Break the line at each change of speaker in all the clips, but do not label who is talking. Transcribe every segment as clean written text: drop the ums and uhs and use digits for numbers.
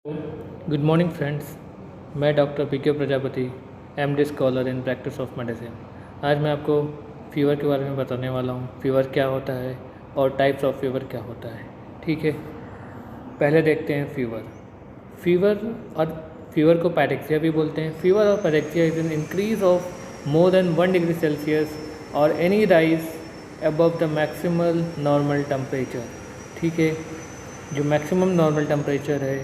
Good morning friends. मैं doctor P K. Prajapati, MD scholar in practice of medicine. आज मैं आपको फ़ीवर के बारे में बताने वाला हूँ। फ़ीवर क्या होता है और टाइप्स ऑफ फ़ीवर क्या होता है। ठीक है, पहले देखते हैं फ़ीवर को पायरेक्सिया भी बोलते हैं। Fever or pyrexia is an increase of more than 1 degree Celsius or any rise above the maximal normal temperature. ठीक है, जो मैक्सिमम नॉर्मल टेम्परेचर है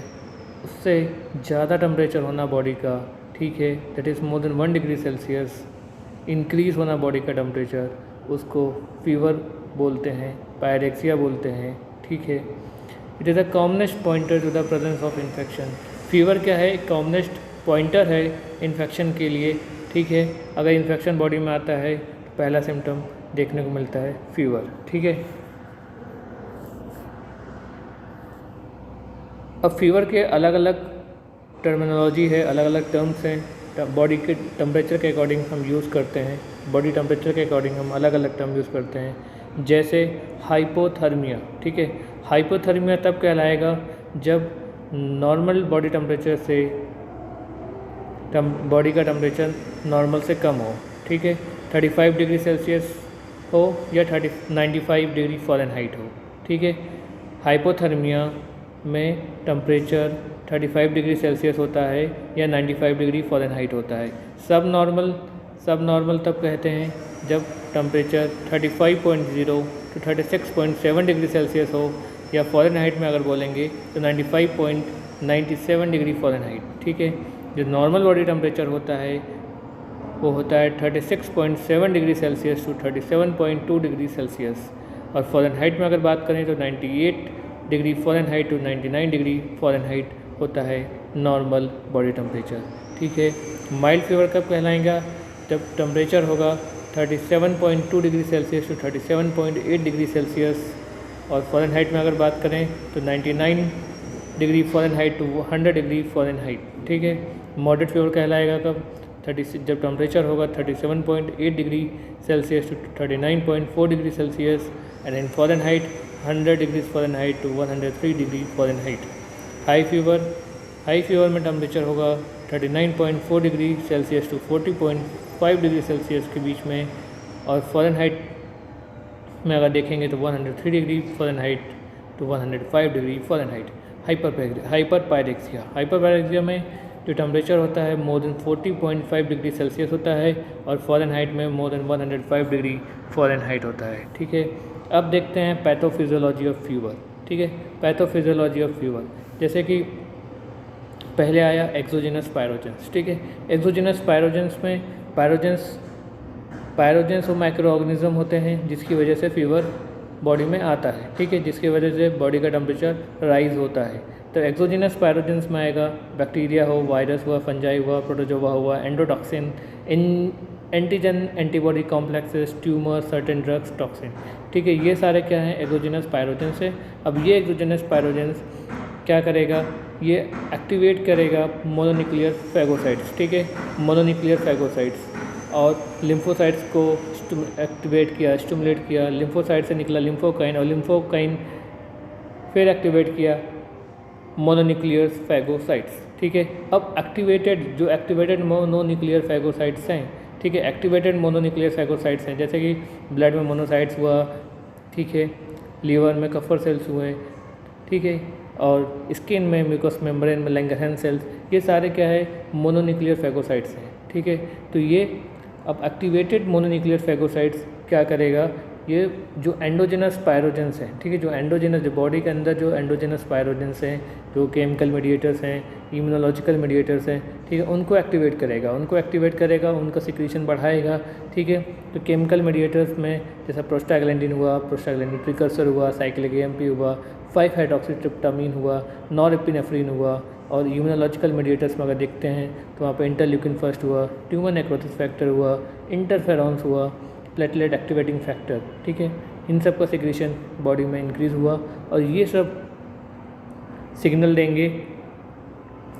उससे ज़्यादा टेम्परेचर होना बॉडी का, ठीक है, that is more than 1 degree Celsius increase होना बॉडी का टेम्परेचर, उसको फ़ीवर बोलते हैं, पायरेक्सिया बोलते हैं। ठीक है, it is a commonest pointer to the presence of infection. Fever क्या है? एक कॉमनेस्ट पॉइंटर है इन्फेक्शन के लिए। ठीक है, अगर इन्फेक्शन बॉडी में आता है तो पहला सिम्टम देखने को मिलता है फ़ीवर। ठीक है, अब फ़ीवर के अलग अलग टर्मिनोलॉजी है, अलग अलग टर्म्स हैं। बॉडी के टेम्परेचर के अकॉर्डिंग हम यूज़ करते हैं, बॉडी टेम्परेचर के अकॉर्डिंग हम अलग अलग टर्म यूज़ करते हैं। जैसे हाइपोथर्मिया। ठीक है, हाइपोथर्मिया तब कहलाएगा जब नॉर्मल बॉडी टेम्परेचर से बॉडी का टेम्परेचर नॉर्मल से कम हो। ठीक है, 35 डिग्री सेल्सियस हो या 95 डिग्री फ़ारेनहाइट हो। ठीक है, हाइपोथर्मिया में टेम्परेचर 35 डिग्री सेल्सियस होता है या 95 डिग्री फ़ारेनहाइट होता है। सब नॉर्मल तब कहते हैं जब टेम्परेचर 35.0 टू 36.7 डिग्री सेल्सियस हो, या फ़ारेनहाइट में अगर बोलेंगे तो 95.97 डिग्री फ़ारेनहाइट। ठीक है, जो नॉर्मल बॉडी टेम्परेचर होता है वो होता है 36.7 degree Celsius to 37.2 degree Celsius, और फ़ारेनहाइट में अगर बात करें तो 98 degree Fahrenheit to 99 degree Fahrenheit होता है नॉर्मल बॉडी टेम्परेचर। ठीक है, माइल्ड फीवर कब कहलाएगा? जब टेम्परेचर होगा 37.2 degree Celsius to 37.8 degree Celsius, और फ़ारेनहाइट में अगर बात करें तो 99 degree Fahrenheit to 100 degree Fahrenheit. ठीक है, मॉडरेट फीवर कहलाएगा कब? जब टेम्परेचर होगा 37.8 degree Celsius to 39.4 degree Celsius, and in Fahrenheit 100 degree Fahrenheit to 103 degree Fahrenheit. High fever में टेम्परेचर होगा 39.4 degree Celsius to 40.5 degree Celsius के बीच में, और फ़ारेनहाइट में अगर देखेंगे तो 103 degree Fahrenheit to 105 degree Fahrenheit. Hyperpyrexia में जो टेम्परेचर होता है मोर देन 40.5 डिग्री सेल्सियस होता है, और फ़ारेनहाइट में मोर देन 105 डिग्री फ़ारेनहाइट होता है। ठीक है, अब देखते हैं पैथोफिजियोलॉजी ऑफ फीवर। ठीक है, पैथोफिजियोलॉजी ऑफ फीवर, जैसे कि पहले आया एक्सोजेनस पायरोजेंस। ठीक है, एक्सोजेनस पायरोजेंस में पायरोजेंस वो माइक्रो ऑर्गेनिज्म होते हैं जिसकी वजह से फीवर बॉडी में आता है। ठीक है, जिसकी वजह से बॉडी का टेम्परेचर राइज होता है। तो एक्सोजेनस पायरोजेंस में आएगा बैक्टीरिया हो, वायरस हुआ, फंजाई हुआ, प्रोटोजोआ हुआ, endotoxin, antigen antibody complexes, tumour, certain drugs, toxin. ठीक है, ये सारे क्या हैं? एक्सोजेनस पायरोजेंस है। अब ये एक्सोजेनस पायरोजेंस क्या करेगा? ये एक्टिवेट करेगा मोनोन्यूक्लियर फैगोसाइट्स। ठीक है, मोनोन्यूक्लियर फैगोसाइट्स, और लिम्फोसाइट्स को एक्टिवेट किया, स्टिमुलेट किया। लिम्फोसाइट से निकला लिम्फोकाइन, और लिम्फोकाइन फिर एक्टिवेट किया मोनोन्यूक्लियर फैगोसाइट्स। ठीक है, अब एक्टिवेटेड मोनोन्यूक्लियर फैगोसाइट्स हैं। ठीक है, एक्टिवेटेड मोनोन्यूक्लियर फैगोसाइट्स हैं, जैसे कि ब्लड में मोनोसाइट्स हुआ, ठीक है, लीवर में कफर सेल्स हुए, ठीक है, और स्किन में म्यूकस मेम्ब्रेन में लैंगरहैंस सेल्स, ये सारे क्या है? मोनोन्यूक्लियर फैगोसाइट्स हैं। ठीक है, तो ये अब एक्टिवेटेड मोनोन्यूक्लियर फैगोसाइट्स क्या करेगा? ये जो एंडोजेनस पायरोजेंस हैं, ठीक है, जो एंडोजेनस, जो बॉडी के अंदर जो एंडोजेनस पायरोजेंस हैं, जो केमिकल मीडिएटर्स हैं, इम्यूनोलॉजिकल मीडिएटर्स हैं, ठीक है, उनको एक्टिवेट करेगा, उनका सिक्रीशन बढ़ाएगा। ठीक है, तो केमिकल मीडिएटर्स में जैसा प्रोस्टाग्लैंडिन हुआ, प्रोस्टाग्लैंडिन प्रिकर्सर हुआ, साइक्लिक एएमपी हुआ, 5-हाइड्रॉक्सीट्रिप्टामाइन हुआ, नॉरएपिनेफ्रिन हुआ, और इम्यूनोलॉजिकल मीडिएटर्स में अगर देखते हैं तो वहाँ पे इंटरल्यूकिन फर्स्ट हुआ, ट्यूमर नेक्रोसिस फैक्टर हुआ, इंटरफेरॉन्स हुआ, प्लेटलेट एक्टिवेटिंग फैक्टर। ठीक है, इन सब का सिक्रीशन बॉडी में इंक्रीज़ हुआ, और ये सब सिग्नल देंगे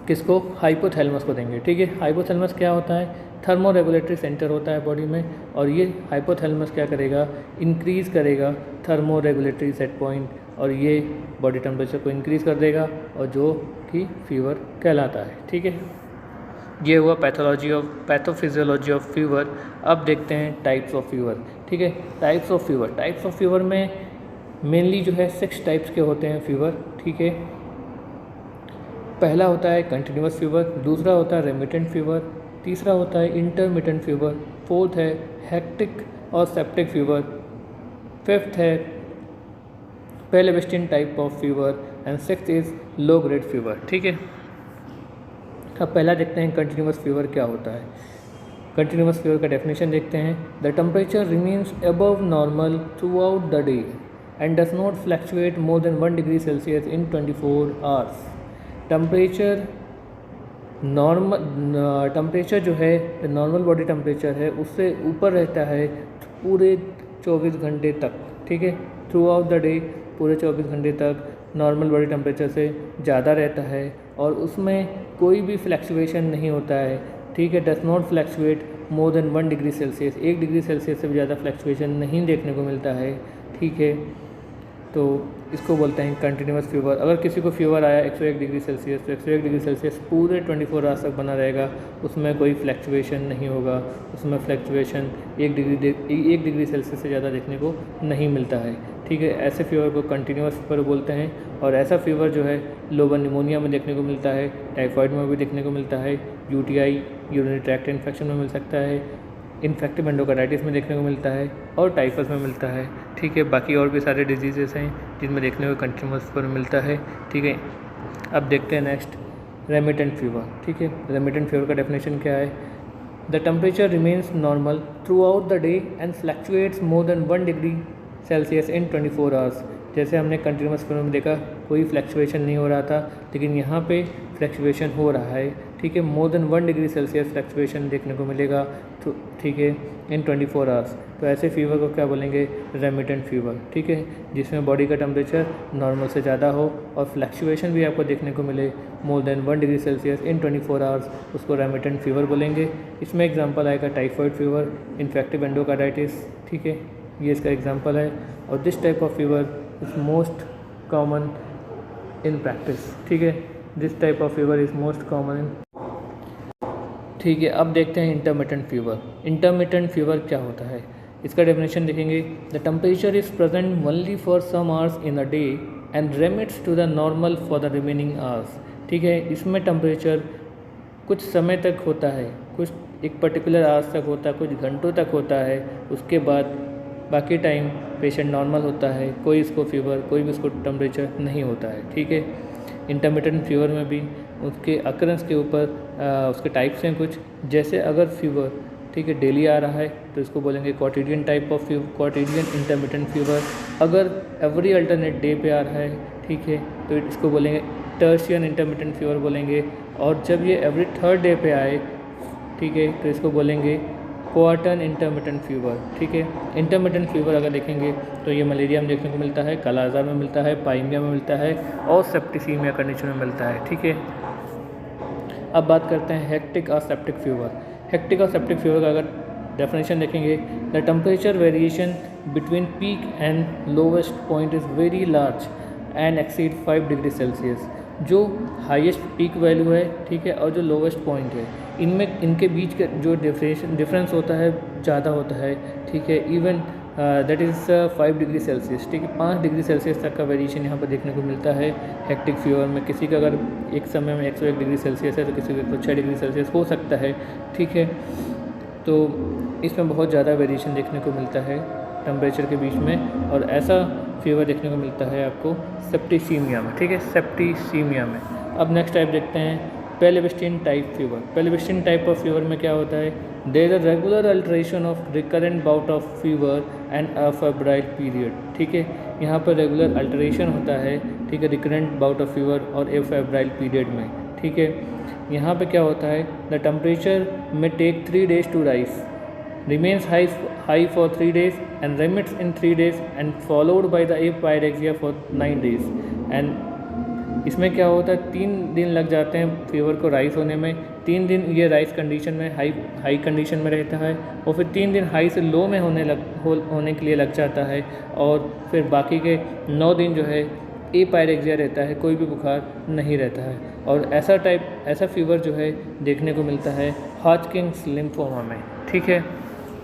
किसको? हाइपोथैलेमस को देंगे। ठीक है, हाइपोथैलेमस क्या होता है? थर्मो रेगुलेटरी सेंटर होता है बॉडी में, और ये हाइपोथैलेमस क्या करेगा? इंक्रीज़ करेगा थर्मो रेगुलेटरी सेट पॉइंट, और ये बॉडी टेम्परेचर को इंक्रीज़ कर देगा और जो कि फीवर कहलाता है। ठीक है, ये हुआ पैथोफिजियोलॉजी ऑफ फीवर। अब देखते हैं टाइप्स ऑफ फीवर। ठीक है, टाइप्स ऑफ फीवर में मेनली जो है 6 टाइप्स के होते हैं फीवर। ठीक है, पहला होता है कंटिन्यूस फीवर, दूसरा होता है रेमिटेंट फीवर, तीसरा होता है इंटरमिटेंट फीवर, फोर्थ है hectic or septic fever, fifth है Pel-Ebstein type of fever and sixth is low grade fever. ठीक है, अब पहला देखते हैं कंटिन्यूस फीवर क्या होता है। कंटिन्यूस फीवर का डेफिनेशन देखते हैं। The temperature remains above normal throughout the day and does not fluctuate more than 1 degree Celsius in 24 hours. Temperature जो है नॉर्मल बॉडी टेम्परेचर है उससे ऊपर रहता है पूरे 24 घंटे तक। ठीक है, थ्रू आउट द डे पूरे 24 घंटे तक नॉर्मल बॉडी टेम्परेचर से ज़्यादा रहता है और उसमें कोई भी फ्लैक्चुएशन नहीं होता है। ठीक है, does not fluctuate more than 1 degree Celsius, 1 degree Celsius से भी ज़्यादा फ्लैक्चुएशन नहीं देखने को मिलता है। ठीक है, तो इसको बोलते हैं कंटिन्यूस फीवर। अगर किसी को फीवर आया 101 डिग्री सेल्सियस तो 101 डिग्री सेल्सियस पूरे 24 आवर्स तक बना रहेगा, उसमें कोई फ्लैक्चुएशन नहीं होगा, उसमें फ्लैक्चुएशन 1 डिग्री सेल्सियस से ज़्यादा देखने को नहीं मिलता है। ठीक है, ऐसे फीवर को कंटिन्यूस फीवर बोलते हैं। और ऐसा फीवर जो है लोबल निमोनिया में देखने को मिलता है, टाइफाइड में भी देखने को मिलता है, यूटीआई यूरिनरी ट्रैक्ट इन्फेक्शन में मिल सकता है, इन्फेक्टिव एंडोकार्डाइटिस में देखने को मिलता है और टाइफस में मिलता है। ठीक है, बाकी और भी सारे डिजीज़ेस हैं जिनमें देखने को कंटिन्यूस फीवर मिलता है। ठीक है, अब देखते हैं नेक्स्ट रेमिटेंट फीवर। ठीक है, रेमिटेंट फीवर का डेफिनेशन क्या है। The temperature remains normal throughout the day and fluctuates more than 1 degree Celsius in 24 hours. जैसे हमने कंटिन्यूस फीवर में देखा कोई फ्लैक्चुएशन नहीं हो रहा था, लेकिन यहाँ पे फ्लैक्चुएशन हो रहा है। ठीक है, मोर देन 1 डिग्री सेल्सियस फ्लैक्चुएशन देखने को मिलेगा। तो ठीक है, इन 24 आवर्स। तो ऐसे फीवर को क्या बोलेंगे, रेमिटेंट फीवर। ठीक है, जिसमें बॉडी का टेम्परेचर नॉर्मल से ज़्यादा हो और फ्लैक्चुएशन भी आपको देखने को मिले मोर than 1 degree Celsius in 24 hours, उसको रेमिटेंट फीवर बोलेंगे। इसमें एग्जांपल आएगा टाइफाइड फीवर, इन्फेक्टिव एंडोकार्डाइटिस। ठीक है, ये इसका एग्जांपल है। और this type of fever is most common in practice. ठीक है, this type of fever is most common in. ठीक है, अब देखते हैं इंटरमिटेंट फीवर। इंटरमिटेंट फीवर क्या होता है, इसका डेफिनेशन देखेंगे। The temperature is present only for some hours in a day and remits to the normal for the remaining hours. ठीक है, इसमें टेम्परेचर कुछ समय तक होता है, कुछ एक पर्टिकुलर आवर्स तक होता है, कुछ घंटों तक होता है, उसके बाद बाकी टाइम पेशेंट नॉर्मल होता है, कोई इसको फीवर कोई भी इसको टेम्परेचर नहीं होता है। ठीक है, इंटरमिटेंट फीवर में भी उसके अकरेंस के ऊपर उसके टाइप्स हैं कुछ। जैसे अगर फीवर ठीक है डेली आ रहा है तो इसको बोलेंगे quotidian type of fever, quotidian intermittent fever. अगर एवरी अल्टरनेट डे पे आ रहा है ठीक है तो इसको बोलेंगे टर्शियन इंटरमिटेंट फीवर बोलेंगे। और जब ये एवरी थर्ड डे पे आए ठीक है तो इसको बोलेंगे क्वार्टन इंटरमिटेंट फीवर। ठीक है, इंटरमिटेंट फीवर अगर देखेंगे तो ये मलेरिया में देखने को मिलता है, कालाजार में मिलता है, पाइमिया में मिलता है और सेप्टिसीमिया कंडीशन में मिलता है। ठीक है, अब बात करते हैं hectic or septic fever. Hectic or septic fever का अगर डेफिनेशन देखेंगे, the temperature variation between peak and lowest point is very large and exceed 5 degree Celsius. जो हाईएस्ट पीक वैल्यू है ठीक है और जो लोवेस्ट पॉइंट है इनमें इनके बीच का जो डिफरेंस होता है ज़्यादा होता है। ठीक है, even that is 5 degree Celsius. ठीक है, 5 डिग्री सेल्सियस तक का वेरिएशन यहाँ पर देखने को मिलता है हेक्टिक फीवर में। किसी का अगर एक समय में 101 डिग्री सेल्सियस है तो किसी का 106 डिग्री सेल्सियस हो सकता है। ठीक है, तो इसमें बहुत ज़्यादा वेरिएशन देखने को मिलता है टेम्परेचर के बीच में। और ऐसा फीवर देखने को मिलता है आपको सेप्टिसीमिया में। ठीक है, सेप्टिसीमिया में। अब नेक्स्ट टाइप देखते हैं Pel-Ebstein type fever. Pel-Ebstein type of fever में क्या होता है, there is a regular alteration of recurrent bout of fever and a febrile period. ठीक है, यहाँ पर रेगुलर अल्ट्रेशन होता है ठीक है रिकरेंट बाउट ऑफ फीवर और ए फेब्राइल पीरियड में। ठीक है, यहाँ पे क्या होता है, the temperature may take 3 days to rise, remains high for 3 days and remits in 3 days and followed by the apyrexia for 9 days। and इसमें क्या होता है 3 दिन लग जाते हैं फीवर को राइज होने में, 3 दिन ये राइज कंडीशन में हाई कंडीशन में रहता है और फिर 3 दिन हाई से लो में होने के लिए लग जाता है और फिर बाकी के 9 दिन जो है एपायरेक्सिया रहता है, कोई भी बुखार नहीं रहता है। और ऐसा फीवर जो है देखने को मिलता है हॉजकिंस लिम्फोमा में। ठीक है,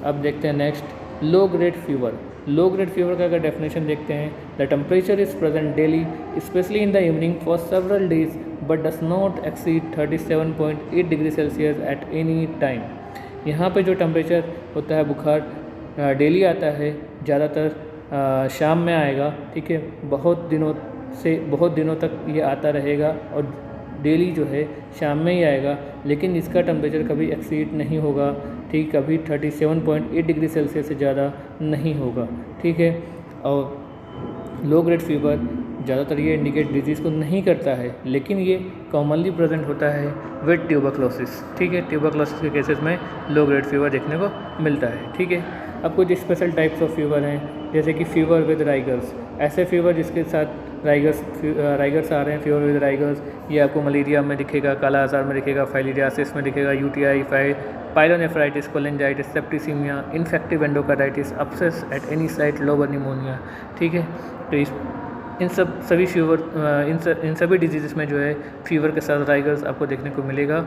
अब देखते हैं नेक्स्ट लो ग्रेड फीवर। लो ग्रेड फीवर का अगर डेफिनेशन देखते हैं, the temperature is present daily specially in the evening for several days but does not exceed 37.8 degree Celsius at any time. यहाँ पे जो टेम्परेचर होता है बुखार डेली आता है, ज़्यादातर शाम में आएगा। ठीक है, बहुत दिनों तक ये आता रहेगा और डेली जो है शाम में ही आएगा, लेकिन इसका टेम्परेचर कभी एक्सीड नहीं होगा। ठीक, कभी 37.8 डिग्री सेल्सियस से ज़्यादा नहीं होगा। ठीक है, और लो ग्रेड फीवर ज़्यादातर ये इंडिकेट डिजीज़ को नहीं करता है, लेकिन ये कॉमनली प्रेजेंट होता है विद ट्यूबरक्लोसिस। ठीक है, ट्यूबरक्लोसिस के केसेस में लो ग्रेड फीवर देखने को मिलता है। ठीक है, अब कुछ स्पेशल टाइप्स ऑफ फीवर हैं, जैसे कि फीवर विद राइगर्स। ऐसे फीवर जिसके साथ राइगर्स आ रहे हैं, फीवर विद राइगर्स, ये आपको मलेरिया में दिखेगा, काला आजार में दिखेगा, फाइलिरियासिस में दिखेगा, UTI, pyelonephritis, cholangitis, septicaemia, infective endocarditis, abscess at any site, lobar pneumonia. ठीक है, तो इन सभी डिजीज़ में जो है फीवर के साथ राइगर्स आपको देखने को मिलेगा।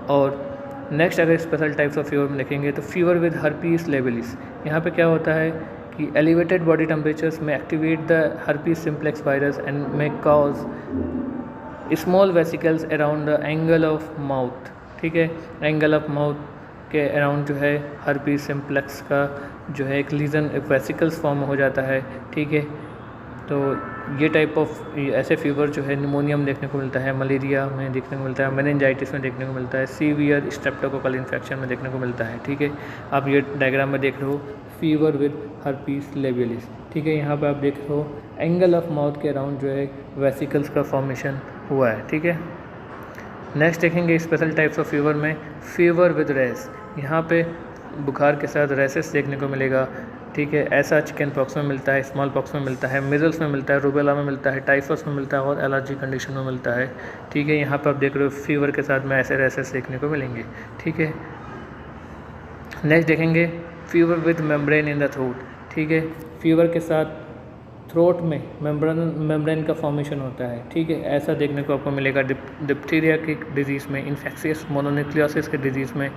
और नेक्स्ट अगर स्पेशल टाइप्स ऑफ फीवर में देखेंगे तो फीवर विद हर्पीस लेबेलिस। यहाँ पे क्या होता है कि एलिवेटेड बॉडी टेम्परेचर्स में activate the herpes simplex virus and may cause small vesicles around the angle of mouth. ठीक है, एंगल ऑफ माउथ के अराउंड जो है हर्पीस सिम्प्लेक्स का जो है एक लीजन, एक वेसिकल्स फॉर्म हो जाता है। ठीक है, तो ये टाइप ऑफ ऐसे फीवर जो है निमोनिया में देखने को मिलता है, मलेरिया में देखने को मिलता है, मेनिंजाइटिस में देखने को मिलता है, सीवियर स्ट्रेप्टोकोकल इन्फेक्शन में देखने को मिलता है। ठीक है, आप ये डायग्राम में देख रहे हो फीवर विद हर्पीस लेबियलिस। ठीक है, यहाँ पे आप देख रहे हो एंगल ऑफ माउथ के अराउंड जो है वेसिकल्स का फॉर्मेशन हुआ है। ठीक है, नेक्स्ट देखेंगे स्पेशल टाइप्स ऑफ फीवर में फीवर विद रैश। यहाँ पे बुखार के साथ रैसेस देखने को मिलेगा। ठीक है, ऐसा चिकन पॉक्स में मिलता है, स्मॉल पॉक्स में मिलता है, मिजल्स में मिलता है, रूबेला में मिलता है, टाइफस में मिलता है और एलर्जी कंडीशन में मिलता है। ठीक है, यहाँ पर आप देख रहे हो फीवर के साथ में ऐसे रैसेस देखने को मिलेंगे। ठीक है, नेक्स्ट देखेंगे fever with membrane in the throat. ठीक है, फीवर के साथ थ्रोट में मेम्ब्रेन का फॉर्मेशन होता है। ठीक है, ऐसा देखने को आपको मिलेगा डिप्थीरिया की डिजीज़ में, इन्फेक्शियस मोनोन्यूक्लियोसिस के डिजीज़ में,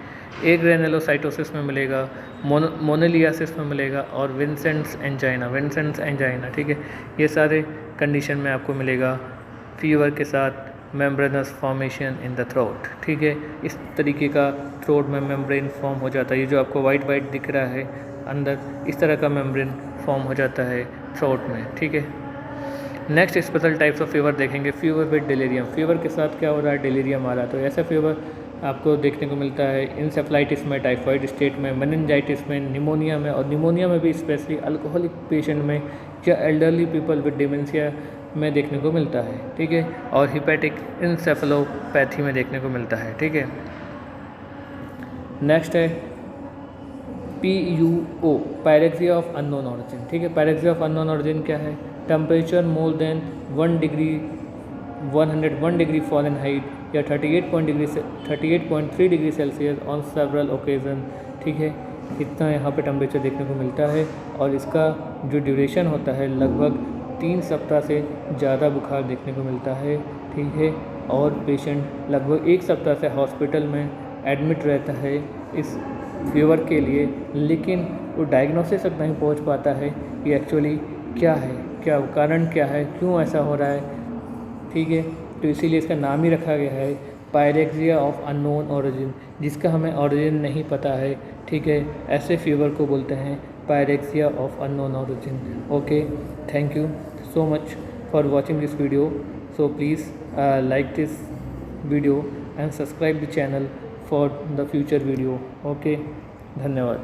ए ग्रेनुलोसाइटोसिस में मिलेगा, मोनेलियासिस में मिलेगा और विंसेंट्स एंजाइना। ठीक है, ये सारे कंडीशन में आपको मिलेगा फीवर के साथ membranes formation in the throat. ठीक है, इस तरीके का थ्रोट में मेम्ब्रेन फॉर्म हो जाता है। ये जो आपको वाइट दिख रहा है अंदर, इस तरह का मेम्ब्रेन फॉर्म हो जाता है थ्रोट में। ठीक है, next special types of fever देखेंगे फीवर विद डिलीरियम। फीवर के साथ क्या हो रहा है, डिलीरियम आ रहा है। तो ऐसा फीवर आपको देखने को मिलता है इंसेफ्लाइटिस में, टाइफाइड स्टेट में, मेनिंजाइटिस में, निमोनिया में, और निमोनिया में भी स्पेशली अल्कोहलिक पेशेंट में या एल्डरली पीपल विद डिमेंशिया में देखने को मिलता है। ठीक है, और हिपैटिक इंसेफेलोपैथी में देखने को मिलता है। ठीक है, नेक्स्ट है PUO, pyrexia of unknown origin. ठीक है, पायरेक्सिया ऑफ अननोन ऑरिजिन क्या है, temperature more than 101 degree Fahrenheit या 38.3 degree Celsius on several occasion. ठीक है, इतना यहाँ पे टेम्परेचर देखने को मिलता है और इसका जो ड्यूरेशन होता है लगभग 3 सप्ताह से ज़्यादा बुखार देखने को मिलता है। ठीक है, और पेशेंट लगभग 1 सप्ताह से हॉस्पिटल में एडमिट रहता है इस फीवर के लिए, लेकिन वो डायग्नोसिस तक नहीं पहुंच पाता है कि एक्चुअली क्या है, क्या कारण क्या है, क्यों ऐसा हो रहा है। ठीक है, तो इसीलिए इसका नाम ही रखा गया है पायरेक्सिया ऑफ अननोन ओरिजिन, जिसका हमें ओरिजिन नहीं पता है। ठीक है, ऐसे फीवर को बोलते हैं pyrexia of unknown origin. Okay, thank you so much for watching this video. So please like this video and subscribe the channel for the future video. Okay, धन्यवाद।